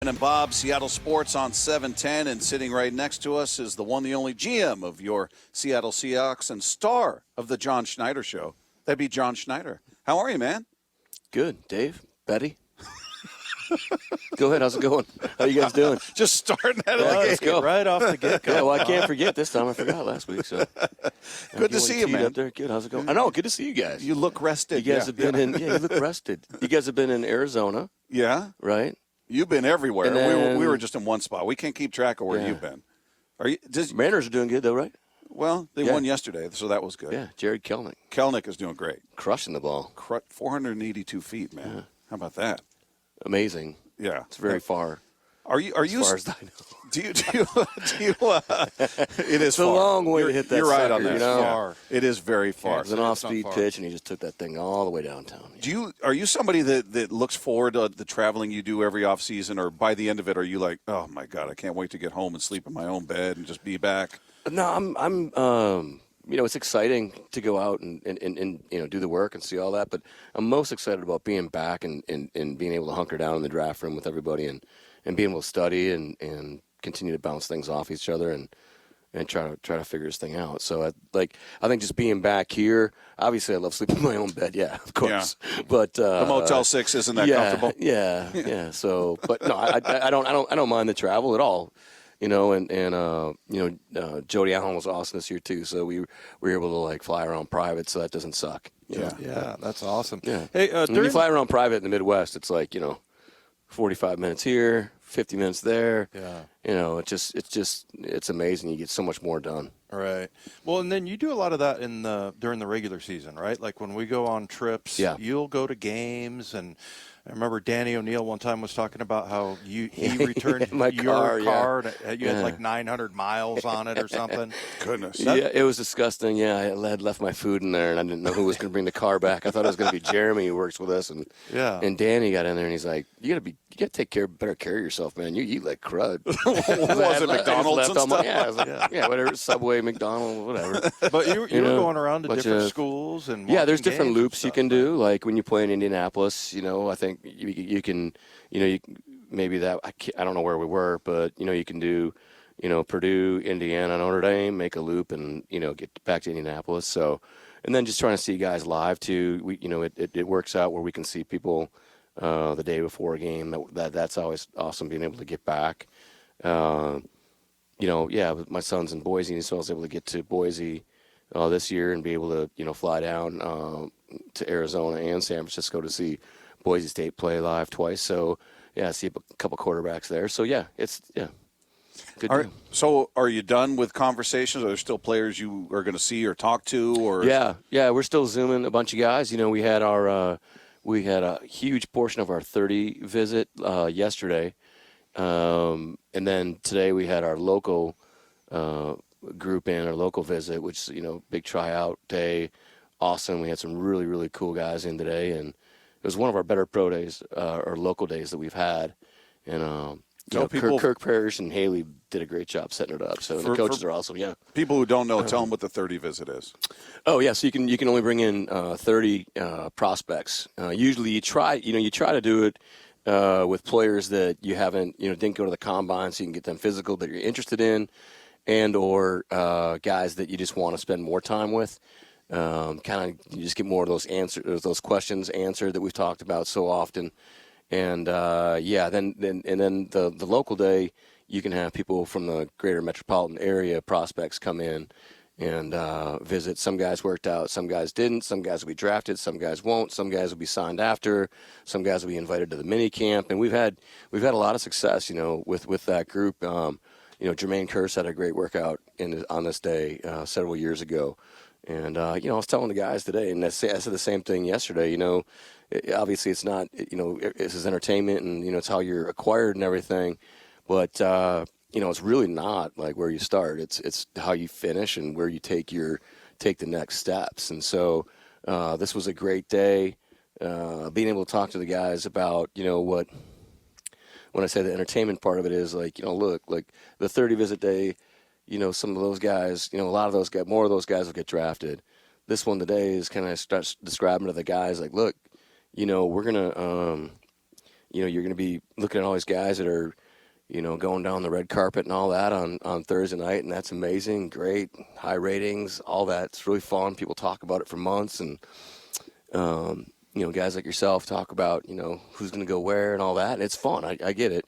And Bob, Seattle Sports on 710, and sitting right next to us is the one, the only GM of your Seattle Seahawks and star of the John Schneider Show. That'd be John Schneider. How are you, man? Good, Dave, Betty. Go ahead. How's it going? How you guys doing? Just starting at Let's go right off the get-go. Yeah, well, I can't forget this time. I forgot last week. So good to see you, man. Up there. Good. How's it going? I know. Good to see you guys. You look rested. You guys have been in. Yeah, you look rested. You guys have been in Arizona. Yeah, right. You've been everywhere. Then, we were just in one spot. We can't keep track of where you've been. Are you? Mariners are doing good though, right? Well, they won yesterday, so that was good. Yeah, Jared Kelnick. Kelnick is doing great. Crushing the ball. 482 feet, man. Yeah. How about that? Amazing. Yeah, it's very far. Are you? As far as I know. Do you? It is it's a long way to hit that. You're right sucker, on that. You know? Far. It is very far. It was an off-speed pitch, and he just took that thing all the way downtown. Are you somebody that looks forward to the traveling you do every off season, or by the end of it, are you like, oh my God, I can't wait to get home and sleep in my own bed and just be back? No, I'm. It's exciting to go out and do the work and see all that, but I'm most excited about being back and being able to hunker down in the draft room with everybody and being able to study and continue to bounce things off each other and try to figure this thing out. So I think just being back here, obviously I love sleeping in my own bed, yeah, of course. Yeah. But the Motel 6 isn't that comfortable. Yeah. So, but no, I don't mind the travel at all. Jody Allen was awesome this year too, so we were able to fly around private, so that doesn't suck. Yeah, that's awesome. Yeah. Hey, when you fly around private in the Midwest, it's 45 minutes here, 50 minutes there. Yeah. It's amazing. You get so much more done. All right. Well, and then you do a lot of that during the regular season, right? Like when we go on trips, you'll go to games, and I remember Danny O'Neill one time was talking about how he returned your car. You had 900 miles on it or something. Goodness. It was disgusting. Yeah, I had left my food in there, and I didn't know who was going to bring the car back. I thought it was going to be Jeremy who works with us, and Danny got in there, and he's like, "You got to take better care of yourself, man. You eat like crud." Was it McDonald's and stuff? I was like, whatever, Subway, McDonald's, whatever. But you were going around to different schools and there's different loops you can do. Like when you play in Indianapolis, I think you can, maybe that I don't know where we were, but you can do, Purdue, Indiana, Notre Dame, make a loop, and get back to Indianapolis. So, and then just trying to see guys live too. It works out where we can see people the day before a game. That's always awesome, being able to get back. With my son's in Boise, so I was able to get to Boise this year and be able to, fly down to Arizona and San Francisco to see Boise State play live twice. So, I see a couple quarterbacks there. So, good. So, are you done with conversations? Are there still players you are going to see or talk to? Or we're still Zooming a bunch of guys. We had a huge portion of our 30 visit yesterday. And then today we had our local group in, our local visit, which, big tryout day. Awesome. We had some really, really cool guys in today. And it was one of our better pro days, or local days that we've had. And, Kirk Parrish and Haley did a great job setting it up. So the coaches are awesome. Yeah. People who don't know, tell them what the 30 visit is. Oh yeah. So you can only bring in 30 prospects. Usually you try to do it with players that you haven't, didn't go to the combine, so you can get them physical that you're interested in, and or guys that you just want to spend more time with. You just get more of those questions answered that we've talked about so often. And then the local day, you can have people from the greater metropolitan area, prospects, come in and visit. Some guys worked out, some guys didn't. Some guys will be drafted, some guys won't. Some guys will be signed after. Some guys will be invited to the mini camp. And we've had a lot of success, with that group. Jermaine Kearse had a great workout on this day several years ago. And I was telling the guys today, and I said the same thing yesterday. Obviously it's not, this is entertainment, and it's how you're acquired and everything. But it's really not like where you start. It's how you finish and where you take the next steps. And so this was a great day. Being able to talk to the guys about, what, when I say the entertainment part of it is look, the 30 visit day, some of those guys, a lot of those guys, more of those guys will get drafted. This one today is kind of starts describing to the guys look, we're going to, you're going to be looking at all these guys that are, going down the red carpet and all that on Thursday night, and that's amazing, great, high ratings, all that. It's really fun. People talk about it for months, and guys like yourself talk about who's going to go where and all that, and it's fun. I get it.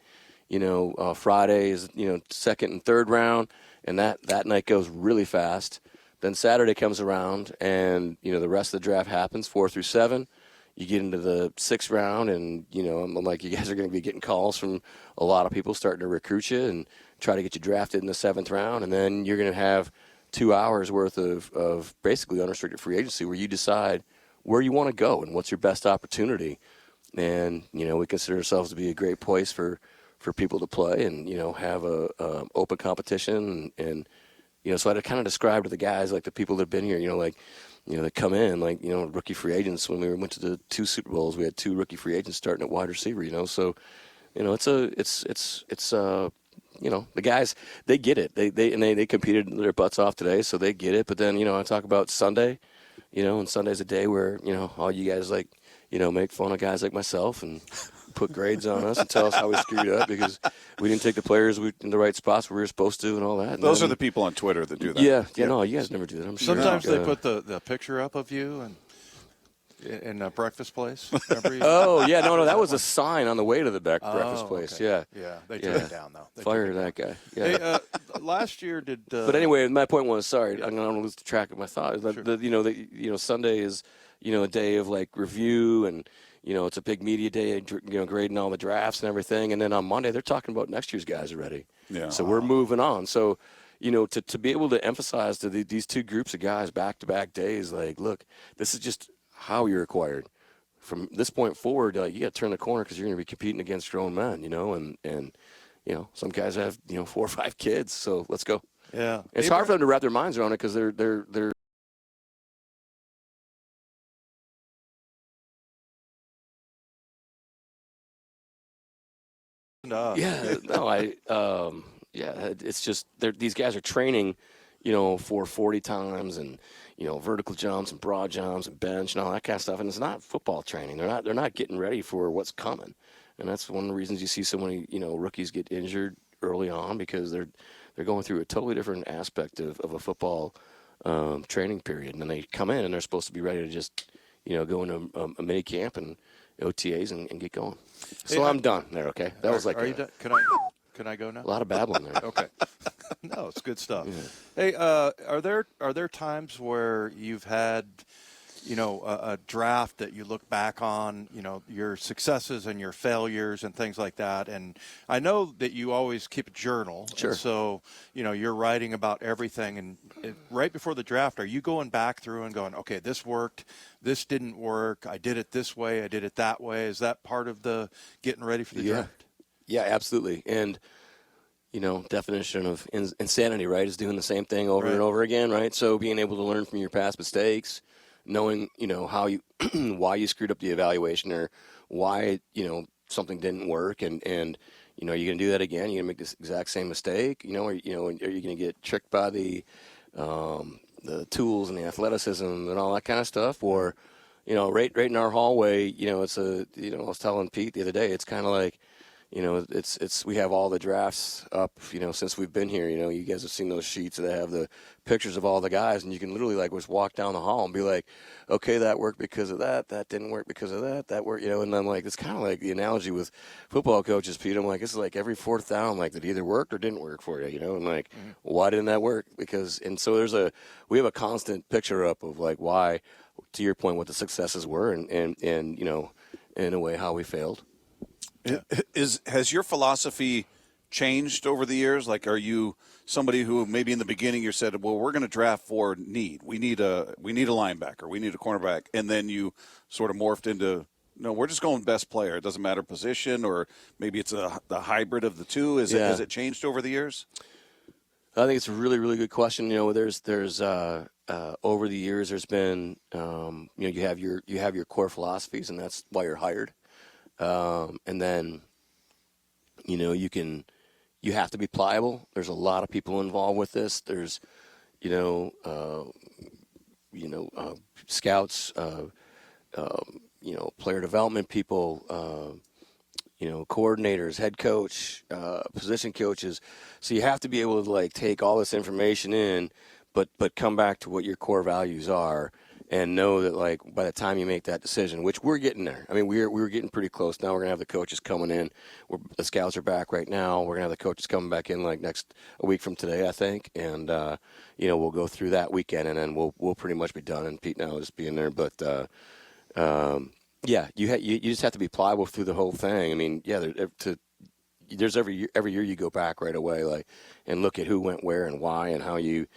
Friday is second and third round, and that night goes really fast. Then Saturday comes around, and the rest of the draft happens, 4 through 7. You get into the 6th round, and I'm like, you guys are going to be getting calls from a lot of people starting to recruit you and try to get you drafted in the 7th round, and then you're going to have 2 hours worth of basically unrestricted free agency where you decide where you want to go and what's your best opportunity. And we consider ourselves to be a great place for people to play and have a open competition, and so I kind of describe to the guys, like the people that have been here, that come in, like, rookie free agents. When we went to the 2 Super Bowls, we had 2 rookie free agents starting at wide receiver, so, the guys, they get it. They competed their butts off today, so they get it. But then, I talk about Sunday, and Sunday's a day where, all you guys make fun of guys like myself and put grades on us and tell us how we screwed up because we didn't take the players in the right spots where we were supposed to and all that. And Those are the people on Twitter that do that. Yeah, no, you guys never do that. I'm sure. Sometimes they put the picture up of you in a breakfast place. Oh, yeah, no, that was a sign on the way to the breakfast place. Okay. Yeah, they took it down, though. Fire that guy. Yeah. Hey, last year did. But anyway, my point was, sorry, I'm going to lose track of my thought. Sure. Sunday is, a day of like review and. It's a big media day, grading all the drafts and everything. And then on Monday, they're talking about next year's guys already. Yeah. So we're moving on. So, to be able to emphasize to these 2 groups of guys back-to-back days, like, look, this is just how you're acquired. From this point forward, you got to turn the corner because you're going to be competing against grown men, and some guys have, 4 or 5 kids. So let's go. Yeah. It's hard for them to wrap their minds around it because they're it's just these guys are training, for 40 times and vertical jumps and broad jumps and bench and all that kind of stuff, and it's not football training. They're not getting ready for what's coming, and that's one of the reasons you see so many rookies get injured early on because they're going through a totally different aspect of a football training period, and then they come in and they're supposed to be ready to just go into a mini camp and OTAs and get going. So I'm done there. Okay, that was like. Are you done? Can I go now? A lot of babbling there. Okay. No, it's good stuff. Yeah. Hey, are there times where you've had, a draft that you look back on, your successes and your failures and things like that? And I know that you always keep a journal. Sure. And so, you're writing about everything. And right before the draft, are you going back through and going, okay, this worked, this didn't work, I did it this way, I did it that way? Is that part of the getting ready for the draft? Yeah, absolutely. And, definition of insanity, right, is doing the same thing over and over again, right? So being able to learn from your past mistakes, knowing, how you why you screwed up the evaluation or why, something didn't work and are you going to do that again? You're going to make this exact same mistake, or are you going to get tricked by the tools and the athleticism and all that kind of stuff? Or, right in our hallway, it's I was telling Pete the other day, it's kind of like, it's we have all the drafts up, since we've been here. You guys have seen those sheets that have the pictures of all the guys, and you can literally just walk down the hall and be like, okay, that worked because of that didn't work because of that worked, and I'm like, it's kind of like the analogy with football coaches, Pete. I'm like, this is like every 4th down, like that either worked or didn't work for you, and like, why didn't that work? And so we have a constant picture up of like why, to your point, what the successes were and in a way how we failed. Has your philosophy changed over the years? Like, are you somebody who maybe in the beginning you said, well, we're going to draft for need. We need a linebacker. We need a cornerback. And then you sort of morphed into, no, we're just going best player. It doesn't matter position, or maybe it's the hybrid of the two. Has it changed over the years? I think it's a really, really good question. There's over the years there's been, you have your core philosophies, and that's why you're hired. And then, you have to be pliable. There's a lot of people involved with this. There's, scouts, player development people, coordinators, head coach, position coaches. So you have to be able to like take all this information in, but come back to what your core values are, and know that like by the time you make that decision, which we're getting there. I mean, we were getting pretty close. Now we're gonna have the coaches coming in. The scouts are back right now. We're gonna have the coaches coming back in like a week from today, I think, and we'll go through that weekend, and then we'll pretty much be done. And Pete and I will just be in there, but. Yeah, you just have to be pliable through the whole thing. I mean, yeah, there's every year you go back right away, like, and look at who went where and why and how you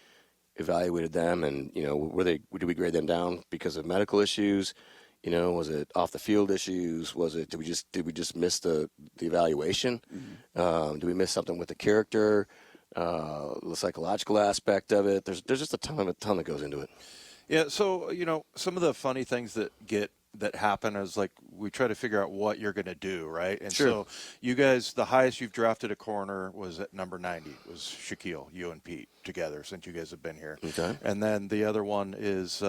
evaluated them, and did we grade them down because of medical issues? Was it off the field issues? Did we just miss the evaluation? Mm-hmm. Did we miss something with the character, the psychological aspect of it? There's just a ton that goes into it. Yeah, so some of the funny things that happen is like we try to figure out what you're going to do, right? And sure. So you guys, the highest you've drafted a corner was at number 90, was Shaquille, you and Pete together since you guys have been here. Okay. And then the other one is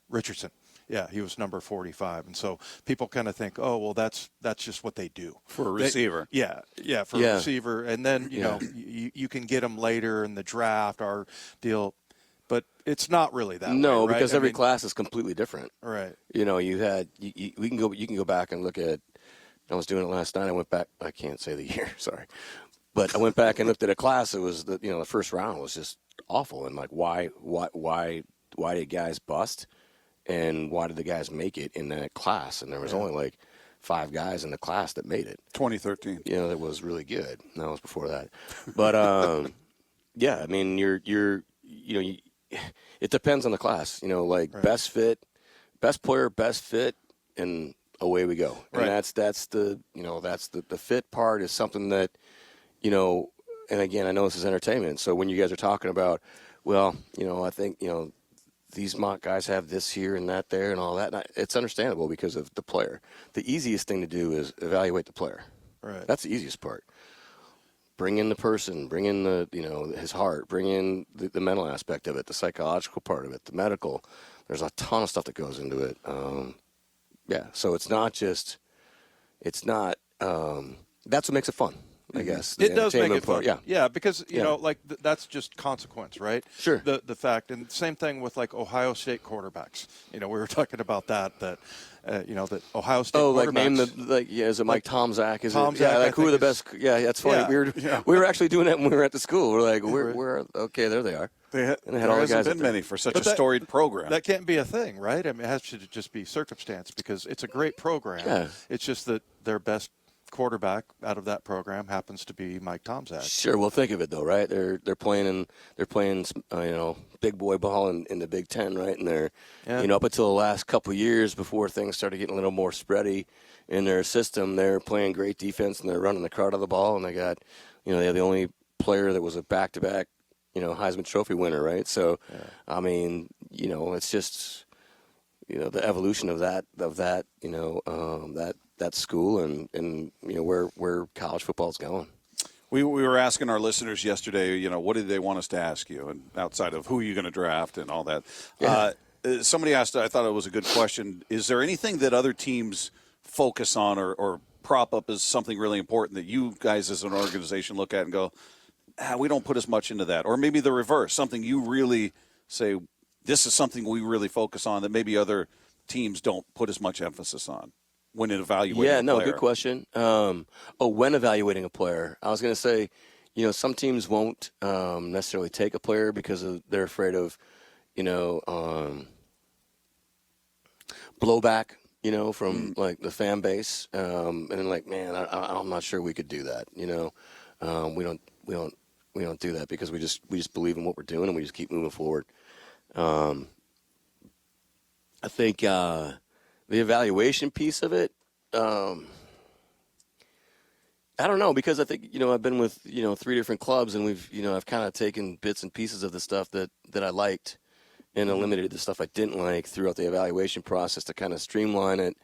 Richardson. Yeah, he was number 45. And so people kind of think, oh, well, that's just what they do. For a receiver. A receiver. And then, you can get them later in the draft, our deal. But it's not really that way, right? Because every class is completely different. Right. You can go back and look at. I was doing it last night. I went back. I can't say the year. Sorry, but I went back and looked at a class. It was the first round was just awful. And like why did guys bust, and why did the guys make it in that class? And there was only like 5 guys in the class that made it. 2013. That was really good. That was before that. But yeah, I mean it depends on the class, right. Best fit, best player, best fit, and away we go. And right. that's the fit part is something that, and again, I know this is entertainment. So when you guys are talking about, well, I think, these mock guys have this here and that there and all that, and it's understandable because of the player. The easiest thing to do is evaluate the player. Right. That's the easiest part. Bring in the person, bring in the his heart, bring in the mental aspect of it, the psychological part of it, the medical. There's a ton of stuff that goes into it. So it's not. That's what makes it fun, I guess. It does make it fun. Yeah, yeah, because that's just consequence, right? Sure. The fact, and same thing with like Ohio State quarterbacks. We were talking about that that Ohio State. Oh, quarterbacks. like name is it Mike Tomczak? Is Tomczak, it? Yeah, like who are the best? Yeah, that's funny. Yeah. We were actually doing that when we were at the school. We're like, we're okay. There they are. There hasn't been many for such a storied program. That can't be a thing, right? I mean, it has to just be circumstance because it's a great program. Yeah. It's just that their best quarterback out of that program happens to be Mike Tomczak. Sure. Well, think of it though, right? They're playing big boy ball in the Big Ten, right? And they're up until the last couple of years before things started getting a little more spready in their system, they're playing great defense and they're running the crowd out of the ball, and they got they have the only player that was a back-to-back Heisman Trophy winner, right? So I mean, it's just the evolution of that that school and where college football is going. We were asking our listeners yesterday, what did they want us to ask you, and outside of who you're going to draft and all that. Yeah. Somebody asked, I thought it was a good question, is there anything that other teams focus on or prop up as something really important that you guys as an organization look at and go, we don't put as much into that? Or maybe the reverse, something you really say, this is something we really focus on that maybe other teams don't put as much emphasis on when evaluating a player. Good question. When evaluating a player, I was going to say, some teams won't necessarily take a player because they're afraid of, blowback, from like the fan base, and then like, man, I'm not sure we could do that. We don't do that because we just believe in what we're doing and we just keep moving forward. I think the evaluation piece of it, I don't know, because I think I've been with 3 different clubs, and we've I've kind of taken bits and pieces of the stuff that I liked and eliminated the stuff I didn't like throughout the evaluation process to kind of streamline it,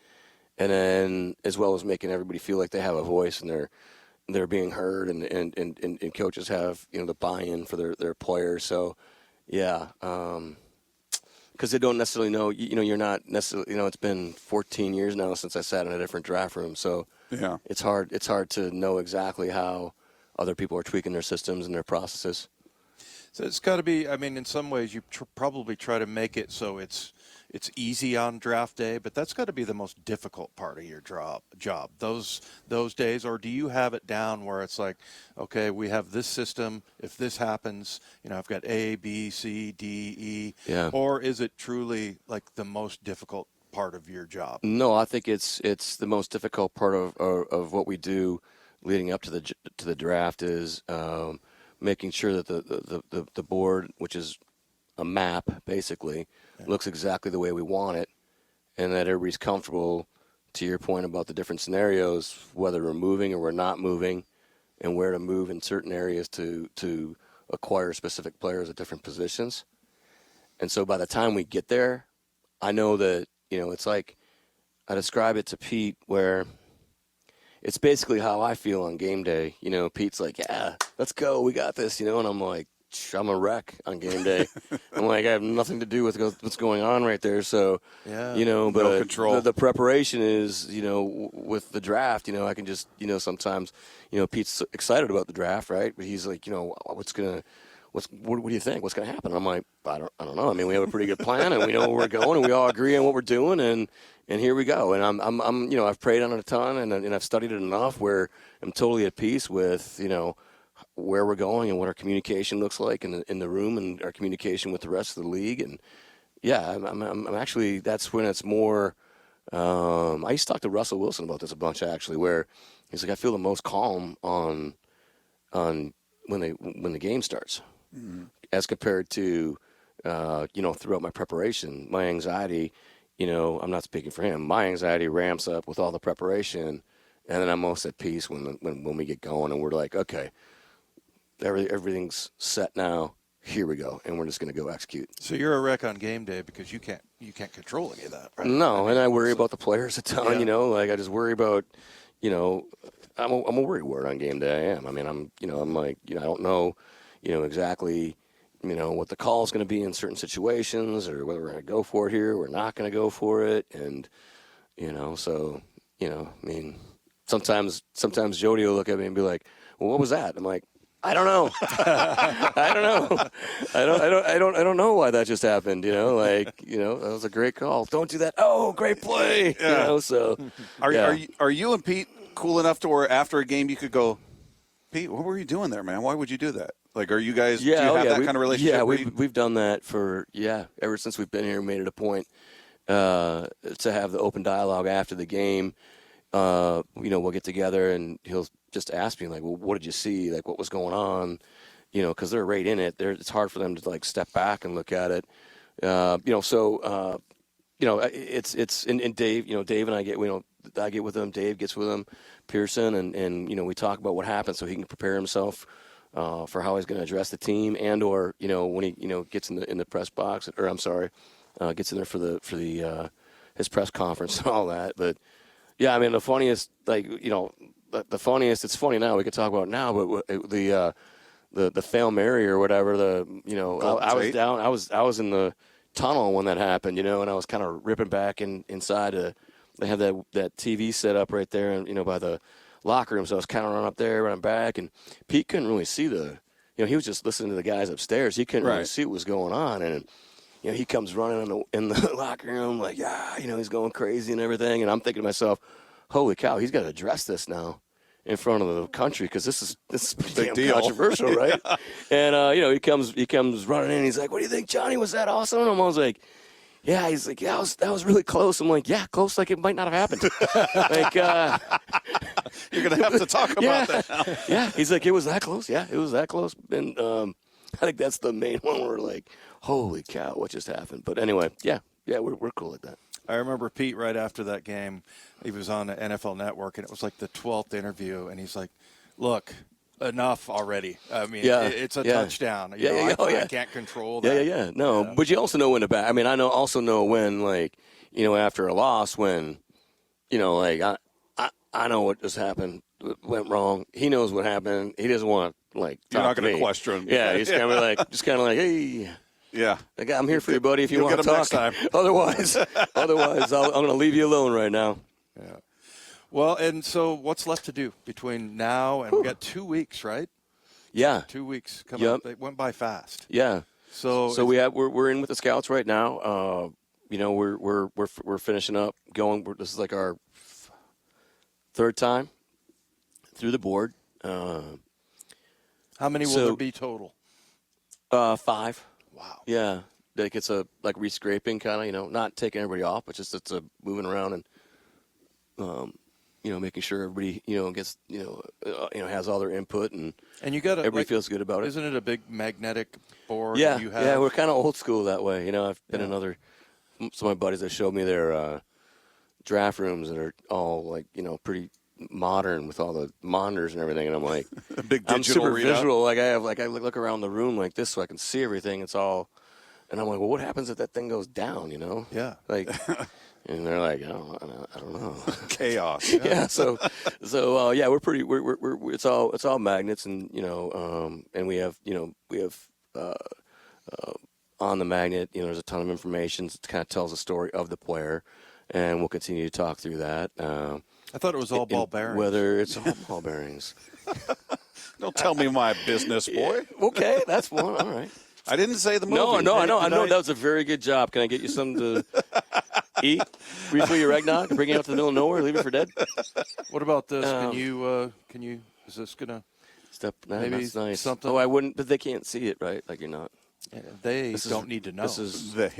and then as well as making everybody feel like they have a voice and they're being heard, and coaches have the buy-in for their players. So yeah, because they don't necessarily know. You're not necessarily. It's been 14 years now since I sat in a different draft room, so yeah, it's hard to know exactly how other people are tweaking their systems and their processes. So it's got to be. I mean, in some ways, you probably try to make it so it's easy on draft day, but that's got to be the most difficult part of your job. Those days, or do you have it down where it's like, okay, we have this system. If this happens, I've got A, B, C, D, E. Yeah. Or is it truly like the most difficult part of your job? No, I think it's the most difficult part of what we do leading up to the draft is making sure that the board, which is a map basically, looks exactly the way we want it, and that everybody's comfortable. To your point about the different scenarios, whether we're moving or we're not moving, and where to move in certain areas to acquire specific players at different positions. And so by the time we get there, I know that, it's like I describe it to Pete where it's basically how I feel on game day. Pete's like, yeah, let's go, we got this, and I'm like, I'm a wreck on game day. I'm like, I have nothing to do with what's going on right there. So, but no control. The preparation is, with the draft, I can just, sometimes, Pete's excited about the draft, right? But he's like, what do you think? What's going to happen? I'm like, I don't know. I mean, we have a pretty good plan, and we know where we're going, and we all agree on what we're doing, and here we go. And I'm I've prayed on it a ton, and I've studied it enough where I'm totally at peace with, where we're going and what our communication looks like in the room, and our communication with the rest of the league. And yeah, I'm actually, that's when it's more. I used to talk to Russell Wilson about this a bunch actually, where he's like, I feel the most calm on when the game starts, as compared to throughout my preparation. My anxiety, I'm not speaking for him. My anxiety ramps up with all the preparation, and then I'm most at peace when we get going and we're like, okay, everything's set now. Here we go, and we're just going to go execute. So you're a wreck on game day because you can't control any of that, right? No, and I worry about the players a ton. Yeah. Like I just worry about, I'm a worry word on game day. I am. I mean, I'm like, I don't know, exactly, what the call is going to be in certain situations, or whether we're going to go for it here, we're not going to go for it, and so I mean, sometimes Jody will look at me and be like, well, what was that? I'm like, I don't know. I don't know. I don't know why that just happened. That was a great call. Don't do that. Oh, great play. Yeah. So are you and Pete cool enough to where after a game you could go, Pete, what were you doing there, man? Why would you do that? Like, are you guys? Yeah, do you have that kind of relationship? Yeah, we've done that ever since we've been here. Made it a point to have the open dialogue after the game. We'll get together and he'll just ask me, like, well, what did you see? Like, what was going on? Because they're right in it. It's hard for them to, like, step back and look at it. It's and Dave, Dave and I get with him. Dave gets with him, Pearson, and we talk about what happened so he can prepare himself for how he's going to address the team, and or when he gets in the press box, or I'm sorry, gets in there for the his press conference and all that. But yeah, I mean, the funniest, the funniest. It's funny now. We could talk about it now, but the Fail Mary or whatever. I was down. I was in the tunnel when that happened. And I was kind of ripping back inside. They had that TV set up right there, and by the locker room. So I was kind of running up there, running back, and Pete couldn't really see he was just listening to the guys upstairs. He couldn't really see what was going on, and he comes running in the locker room like, he's going crazy and everything. And I'm thinking to myself, holy cow, he's got to address this now in front of the country, because this is pretty damn controversial, right? And he comes running in. He's like, "What do you think, Johnny? Was that awesome?" And I was like, "Yeah." He's like, "Yeah, that was really close." I'm like, "Yeah, close, like it might not have happened." You're gonna have to talk about that now. Yeah, he's like, "It was that close." Yeah, it was that close. And I think that's the main one where we're like, "Holy cow, what just happened?" But anyway, yeah, we're cool at that. I remember Pete right after that game. He was on the NFL Network, and it was like the 12th interview, and he's like, "Look, enough already. I mean, it's a touchdown. I can't control that." Yeah. No, but you also know when to back. I mean, also know when, after a loss, when, I know what just happened, went wrong. He knows what happened. He doesn't want to, talk You're not to going me. to question. Yeah, he's kind of like, hey. Yeah. I'm here for you, buddy, if you You'll want get to him talk. next time. Otherwise, I'm going to leave you alone right now. Yeah. Well, and so what's left to do between now and we got 2 weeks, right? Yeah. 2 weeks coming up. It went by fast. Yeah. So we're in with the scouts right now. We're finishing up going. This is like our third time through the board. how many will there be total? 5. Wow. Yeah. Like it's a like rescraping kind of, not taking everybody off, but just it's a moving around and making sure everybody gets has all their input and you got everybody feels good about it. Isn't it a big magnetic board? Yeah, you have? yeah, we're kind of old school that way. I've been in some of my buddies that showed me their draft rooms that are all like pretty modern with all the monitors and everything, and I'm like, A big digital I'm super readout. visual. I look around the room like this so I can see everything. It's all, and I'm like, well, what happens if that thing goes down? Yeah. Like. And they're like, oh, I don't know. Chaos. Yeah. So we're pretty. We're it's all magnets, and and we have on the magnet, there's a ton of information. It kind of tells the story of the player, and we'll continue to talk through that. I thought it was all ball bearings. Whether it's all ball bearings. Don't tell me my business, boy. Yeah, okay, that's one. All right. I didn't say the movie. No, I know. That was a very good job. Can I get you something to eat? Refill your eggnog? Bring it out to the middle of nowhere? Leave it for dead? What about this? Can you? Is this gonna? Maybe that's nice. something. Oh, I wouldn't, but they can't see it, right? Like you're not. They don't need to know.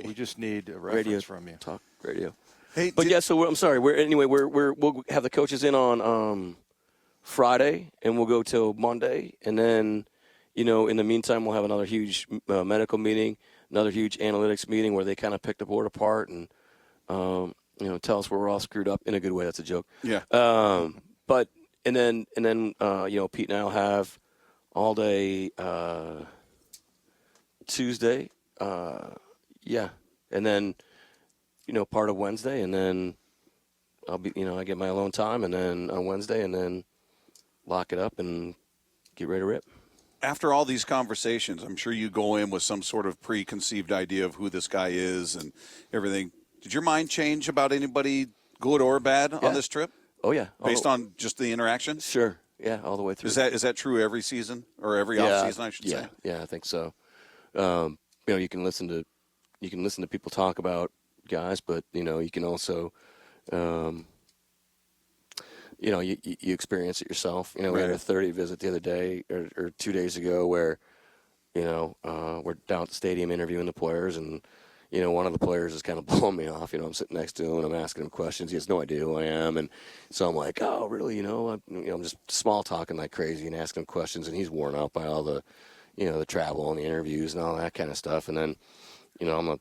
We just need a reference radio from you. Talk radio. Hey, But I'm sorry. We'll have the coaches in on Friday, and we'll go till Monday, and then in the meantime, we'll have another huge medical meeting, another huge analytics meeting where they kind of pick the board apart and tell us where we're all screwed up in a good way. That's a joke. Yeah. But and then Pete and I'll have all day Tuesday. And then part of Wednesday, and then I'll be I get my alone time, and then on Wednesday, and then lock it up and get ready to rip. After all these conversations, I'm sure you go in with some sort of preconceived idea of who this guy is and everything. Did your mind change about anybody, good or bad, on this trip? Oh, yeah. Based on just the interaction? Sure. Yeah, all the way through. Is that true every season or every off season? I should say. Yeah, I think so. You can listen to people talk about guys, but you can also, you experience it yourself. We had a 30 visit the other day or 2 days ago where, we're down at the stadium interviewing the players, and one of the players is kind of blowing me off. I'm sitting next to him and I'm asking him questions. He has no idea who I am, and so I'm like, oh, really? I'm just small talking like crazy and asking him questions, and he's worn out by all the, the travel and the interviews and all that kind of stuff. And then, I'm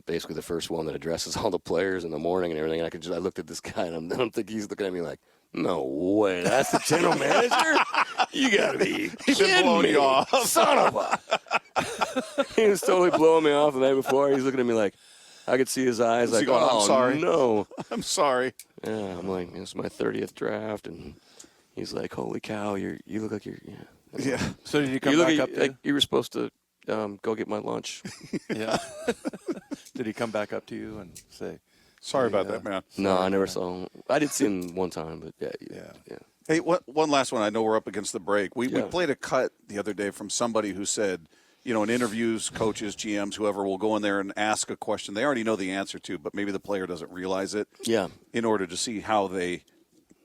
basically the first one that addresses all the players in the morning and everything. And I looked at this guy, and I don't think he's looking at me like, no way, that's the general manager? You gotta be kidding me, off. Son of a. He was totally blowing me off the night before. He's looking at me like, I could see his eyes like, going, oh, I'm sorry. No. I'm sorry. Yeah, I'm like, it's my 30th draft, and he's like, holy cow, you look like you're, Yeah. So did you come back up to like you were supposed to go get my lunch. Yeah. Did he come back up to you and say, sorry about that, man? No, I never saw him. I did see him one time, but yeah. Hey, one last one. I know we're up against the break. We played a cut the other day from somebody who said, in interviews, coaches, GMs, whoever will go in there and ask a question they already know the answer to, but maybe the player doesn't realize it. Yeah. In order to see how they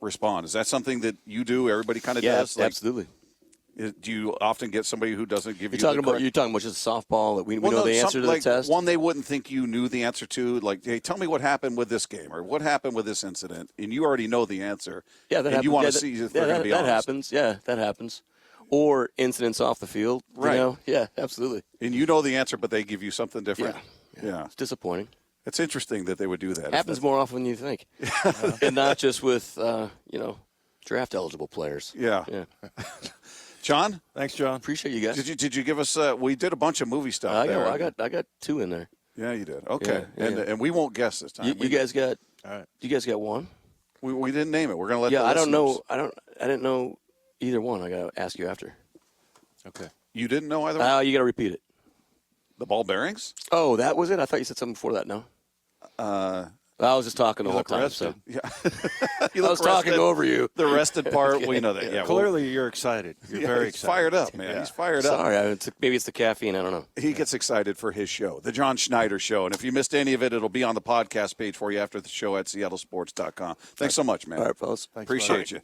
respond. Is that something that you do? Everybody kind of does? Yeah, absolutely. Do you often get somebody who doesn't give You're you talking about just softball that we know the answer to the test? One they wouldn't think you knew the answer to, like, hey, tell me what happened with this game or what happened with this incident, and you already know the answer. Yeah, that happens. You want to see if they're going to be honest. That happens. Yeah, that happens. Or incidents off the field. Right. Yeah, absolutely. And you know the answer, but they give you something different. Yeah. It's disappointing. It's interesting that they would do that. Happens more often than you think. And not just with, draft eligible players. Yeah. John? Thanks, John. Appreciate you guys. Did you give us we did a bunch of movie stuff there. I got 2 in there. Yeah, you did. Okay. Yeah. And we won't guess this time. You guys got all right. You guys got 1? We didn't name it. We're going to let the I don't know. listeners- I didn't know either one. I got to ask you after. Okay. You didn't know either one? You got to repeat it. The ball bearings? Oh, that was it? I thought you said something before that, no? I was just talking the whole time. So. Yeah. I was talking over you. The rested part, well, you know that. Yeah, Clearly, you're excited. You're very he's excited. Fired up, man. Yeah. He's fired up. Sorry, maybe it's the caffeine. I don't know. He gets excited for his show, the John Schneider Show. And if you missed any of it, it'll be on the podcast page for you after the show at seattlesports.com. Thanks so much, man. All right, fellas. Appreciate you.